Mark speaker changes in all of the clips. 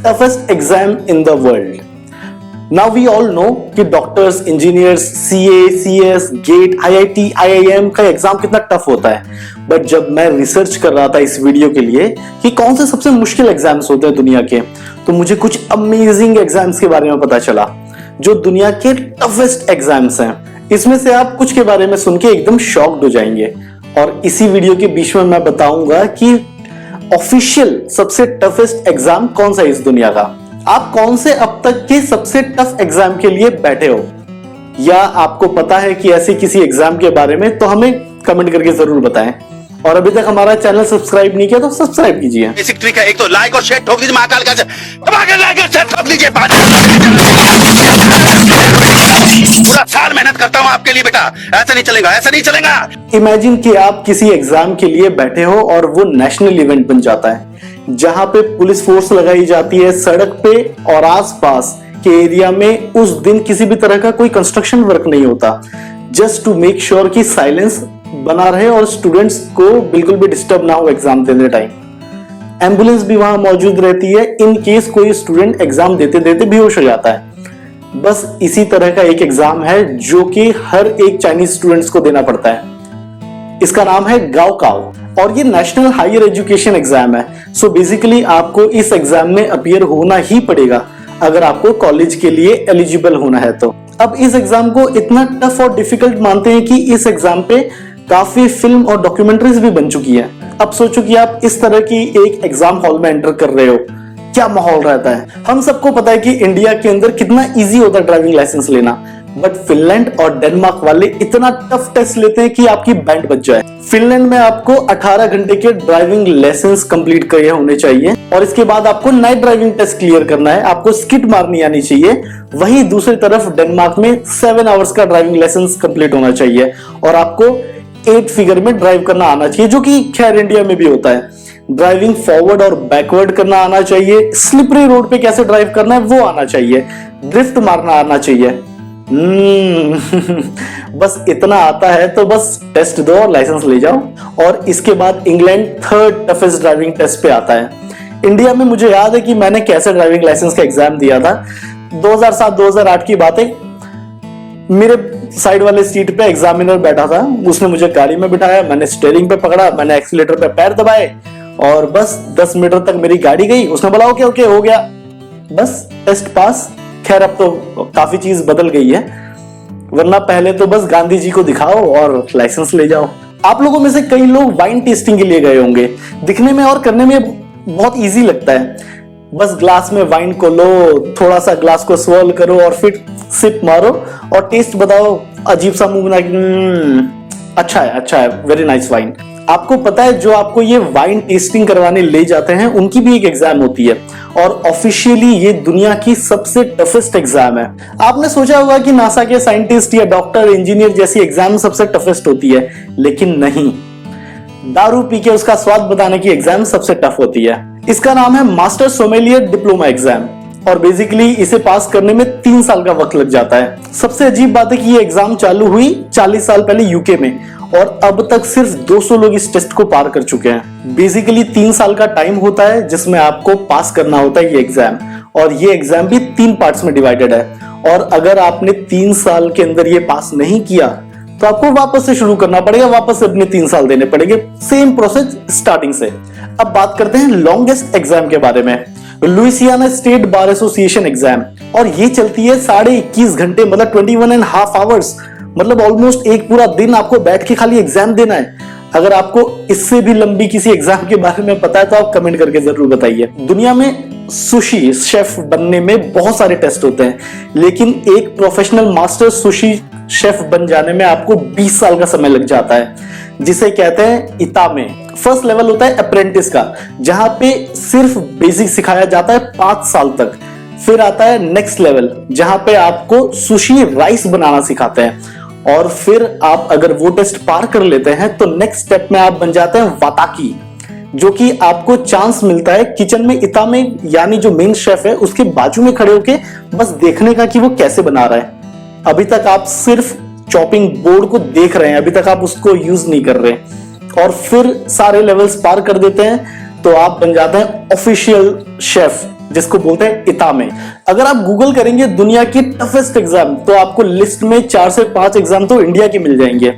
Speaker 1: toughest exam in the world. Now we all know कि doctors, engineers, CA, CS, gate, IIT, IIM का exam कितना tough होता है। But जब मैं रिसर्च कर रहा था इस वीडियो के लिए कि कौन से सबसे मुश्किल एग्जाम्स होते हैं दुनिया के, तो मुझे कुछ अमेजिंग एग्जाम्स के बारे में पता चला जो दुनिया के टफेस्ट एग्जाम्स हैं। इसमें से आप कुछ के बारे में सुन के एकदम शॉक्ड हो जाएंगे। और इसी वीडियो के बीच में मैं बताऊंगा कि ऑफिशियल सबसे टफेस्ट एग्जाम कौन सा है इस दुनिया का। आप कौन से अब तक के सबसे टफ एग्जाम के लिए बैठे हो, या आपको पता है कि ऐसे किसी एग्जाम के बारे में, तो हमें कमेंट करके जरूर बताएं। और अभी तक हमारा चैनल सब्सक्राइब नहीं किया तो सब्सक्राइब कीजिए।
Speaker 2: बेसिक ट्रिक है, एक तो लाइक और शेयर ठोक दीजिए, महाकाल का लाइक और शेयर ठोक दीजिए। पूरा साल मेहनत करता हूं आपके लिए बेटा, ऐसा नहीं चलेगा, ऐसा नहीं चलेगा।
Speaker 1: इमेजिन कि आप किसी एग्जाम के लिए बैठे हो और वो नेशनल इवेंट बन जाता है, जहां पे पुलिस फोर्स लगाई जाती है सड़क पे और आसपास के एरिया में। उस दिन किसी भी तरह का कोई कंस्ट्रक्शन वर्क नहीं होता, जस्ट टू मेक श्योर कि साइलेंस बना रहे और स्टूडेंट्स को बिल्कुल भी डिस्टर्ब ना हो एग्जाम देने टाइम। एम्बुलेंस भी वहां मौजूद रहती है इन केस कोई स्टूडेंट एग्जाम देते देते बेहोश हो जाता है। बस इसी तरह का एक एग्जाम है जो कि हर एक चाइनीज स्टूडेंट्स को देना पड़ता है। इसका नाम है गाओकाओ और ये नेशनल हायर एजुकेशन एग्जाम है। सो बेसिकली आपको इस एग्जाम में अपीयर होना ही पड़ेगा अगर आपको कॉलेज के लिए एलिजिबल होना है तो। अब इस एग्जाम को इतना टफ और डिफिकल्ट मानते हैं कि इस एग्जाम पे काफी फिल्म और डॉक्यूमेंट्रीज भी बन चुकी है। अब सोचो कि आप इस तरह की एक एग्जाम हॉल में एंटर कर रहे हो, क्या माहौल रहता है। हम सबको पता है कि इंडिया के अंदर कितना इजी होता है ड्राइविंग लाइसेंस लेना, बट फिनलैंड और डेनमार्क वाले इतना टफ टेस्ट लेते हैं कि आपकी बैंड बज जाए। फिनलैंड में आपको 18 घंटे के ड्राइविंग लाइसेंस कंप्लीट किए होने चाहिए और इसके बाद आपको नाइट ड्राइविंग टेस्ट क्लियर करना है, आपको स्किड मारनी आनी चाहिए। वहीं दूसरी तरफ डेनमार्क में 7 आवर्स का ड्राइविंग लाइसेंस कंप्लीट होना चाहिए और आपको 8 फिगर में ड्राइव करना आना चाहिए, जो कि खैर इंडिया में भी होता है। ड्राइविंग फॉरवर्ड और बैकवर्ड करना आना चाहिए, स्लिपरी रोड पे कैसे ड्राइव करना है वो आना चाहिए, ड्रिफ्ट मारना आना चाहिए। बस इतना आता है तो बस टेस्ट दो और लाइसेंस ले जाओ। और इसके बाद England 3rd toughest driving test पे आता है। इंडिया में मुझे याद है कि मैंने कैसे ड्राइविंग लाइसेंस का एग्जाम दिया था। 2007-2008 की बात है। मेरे साइड वाले सीट पे एग्जामिनर बैठा था, उसने मुझे गाड़ी में बिठाया, मैंने स्टीयरिंग पे पकड़ा, मैंने एक्सीलेटर पे पैर दबाए और बस 10 मीटर तक मेरी गाड़ी गई। उसने बोला ओके ओके हो गया, बस टेस्ट पास। खैर अब तो काफी चीज बदल गई है, वरना पहले तो बस गांधी जी को दिखाओ और लाइसेंस ले जाओ। आप लोगों में से कई लोग वाइन टेस्टिंग के लिए गए होंगे। दिखने में और करने में बहुत इजी लगता है। बस ग्लास में वाइन को लो, थोड़ा सा ग्लास को स्वर्ल करो और फिर सिप मारो और टेस्ट बताओ। अजीब सा मुंह बना, अच्छा है, वेरी नाइस वाइन। आपको पता है जो आपको ये वाइन टेस्टिंग करवाने ले जाते हैं उनकी भी एक एग्जाम होती है और ऑफिशियली ये दुनिया की सबसे टफेस्ट एग्जाम है। आपने सोचा होगा कि नासा के साइंटिस्ट या डॉक्टर, इंजीनियर जैसी एग्जाम सबसे टफेस्ट होती है, लेकिन नहीं। दारू पी के उसका स्वाद बताने की एग्जाम सबसे टफ होती है। इसका नाम है मास्टर सोमेलियर डिप्लोमा एग्जाम और बेसिकली इसे पास करने में 3 साल का वक्त लग जाता है। सबसे अजीब बात है कि ये एग्जाम चालू हुई 40 साल पहले यूके में और अब तक सिर्फ 200 लोग इस टेस्ट को पार कर चुके हैं। बेसिकली 3 साल का टाइम होता है जिसमें आपको पास करना होता है ये एग्जाम, और ये एग्जाम भी 3 पार्ट्स में डिवाइडेड है। और अगर आपने 3 साल के अंदर ये पास नहीं किया तो आपको वापस से शुरू करना पड़ेगा, वापस से अपने 3 साल देने पड़ेंगे, सेम प्रोसेस स्टार्टिंग से। अब बात करते हैं लॉन्गेस्ट एग्जाम के बारे में, Louisiana state bar association exam. और ये चलती है 21.5 घंटे, मतलब 21.5 आवर्स, मतलब ऑलमोस्ट एक पूरा दिन आपको बैठ के खाली एग्जाम देना है। अगर आपको इससे भी लंबी किसी एग्जाम के बारे में पता है तो आप कमेंट करके जरूर बताइए। दुनिया में सुशी शेफ बनने में बहुत सारे टेस्ट होते हैं, लेकिन एक प्रोफेशनल मास्टर सुशी शेफ बन जाने में आपको 20 साल का समय लग जाता है, जिसे कहते हैं इतामे। फर्स्ट लेवल होता है अप्रेंटिस का, जहां पे सिर्फ बेसिक सिखाया जाता है 5 साल तक। फिर आता है नेक्स्ट लेवल, जहां पे आपको सुशी राइस बनाना सिखाते हैं और फिर आप अगर वो टेस्ट पार कर लेते हैं तो नेक्स्ट स्टेप में आप बन जाते हैं वाताकी, जो कि आपको चांस मिलता है किचन में इतामे यानी जो मेन शेफ है उसके बाजू में खड़े होके बस देखने का कि वो कैसे बना रहा है। अभी तक आप सिर्फ चॉपिंग बोर्ड को देख रहे हैं, अभी तक आप उसको यूज नहीं कर रहे, और फिर सारे लेवल्स पार कर देते हैं तो आप बन जाते हैं ऑफिशियल शेफ जिसको बोलते हैं इता में। अगर आप गूगल करेंगे दुनिया की टफेस्ट एग्जाम तो आपको लिस्ट में 4 से 5 एग्जाम तो इंडिया के मिल जाएंगे,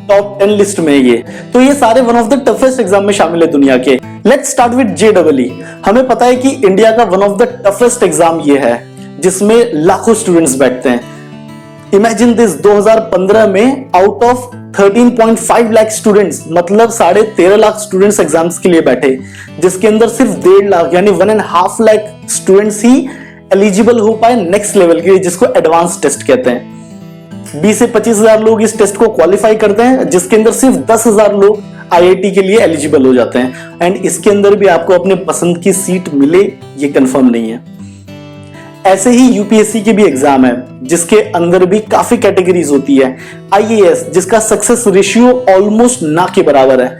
Speaker 1: टॉप 10 लिस्ट में ये। तो ये सारे one of the toughest exam में शामिल है दुनिया के। Let's start with JEE। हमें पता है कि इंडिया का one of the toughest exam ये है जिसमें लाखों स्टूडेंट्स बैठते हैं। इमेजिन दिस, 2015 में आउट ऑफ 13.5 लाख स्टूडेंट्स, मतलब 13.5 लाख स्टूडेंट्स एग्जाम्स के लिए बैठे, जिसके अंदर सिर्फ 1.5 लाख यानी 1.5 लाख स्टूडेंट्स ही एलिजिबल हो पाए नेक्स्ट लेवल के लिए, जिसको एडवांस टेस्ट कहते हैं। 20 से 25 हजार लोग इस टेस्ट को क्वालिफाई करते हैं, जिसके अंदर सिर्फ 10,000 लोग IIT के लिए एलिजिबल हो जाते हैं। एंड इसके अंदर भी आपको अपने पसंद की सीट मिले ये कंफर्म नहीं है। ऐसे ही UPSC के भी एग्जाम है जिसके अंदर भी काफी कैटेगरीज होती है। IAS जिसका सक्सेस रेशियो ऑलमोस्ट ना के बराबर है,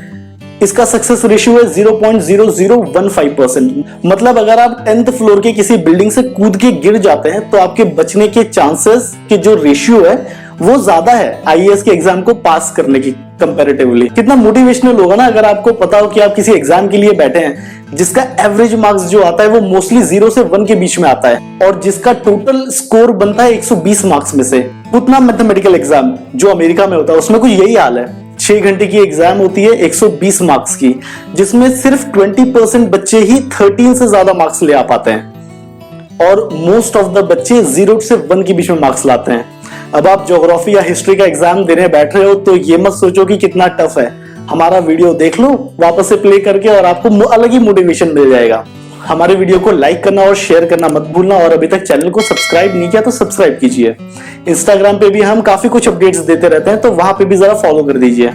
Speaker 1: इसका सक्सेस रेशियो है 0.0015%। मतलब अगर आप 10th फ्लोर के किसी बिल्डिंग से कूद के गिर जाते हैं तो आपके बचने के चांसेस के जो रेशियो है वो ज्यादा है IAS के एग्जाम को पास करने की कंपैरेटिवली। कितना मोटिवेशनल होगा ना अगर आपको पता हो कि आप किसी एग्जाम के लिए बैठे हैं जिसका एवरेज मार्क्स जो आता है वो मोस्टली 0 से 1 के बीच में आता है और जिसका टोटल स्कोर बनता है 120 मार्क्स में से। उतना मैथमेटिकल एग्जाम जो अमेरिका में होता है उसमें कुछ यही हाल है। 6 घंटे की एग्जाम होती है 120 मार्क्स की, जिसमें सिर्फ 20% बच्चे ही 13 से ज्यादा मार्क्स ले आ पाते हैं और मोस्ट ऑफ द बच्चे 0 से 1 के बीच में मार्क्स लाते हैं। अब आप ज्योग्राफी या हिस्ट्री का एग्जाम देने बैठ रहे हो तो ये मत सोचो कि कितना टफ है। हमारा वीडियो देख लो वापस से प्ले करके और आपको अलग ही मोटिवेशन मिल जाएगा। हमारे वीडियो को लाइक करना और शेयर करना मत भूलना और अभी तक चैनल को सब्सक्राइब नहीं किया तो सब्सक्राइब कीजिए। इंस्टाग्राम पे भी हम काफी कुछ अपडेट्स देते रहते हैं तो वहां पे भी जरा फॉलो कर दीजिए।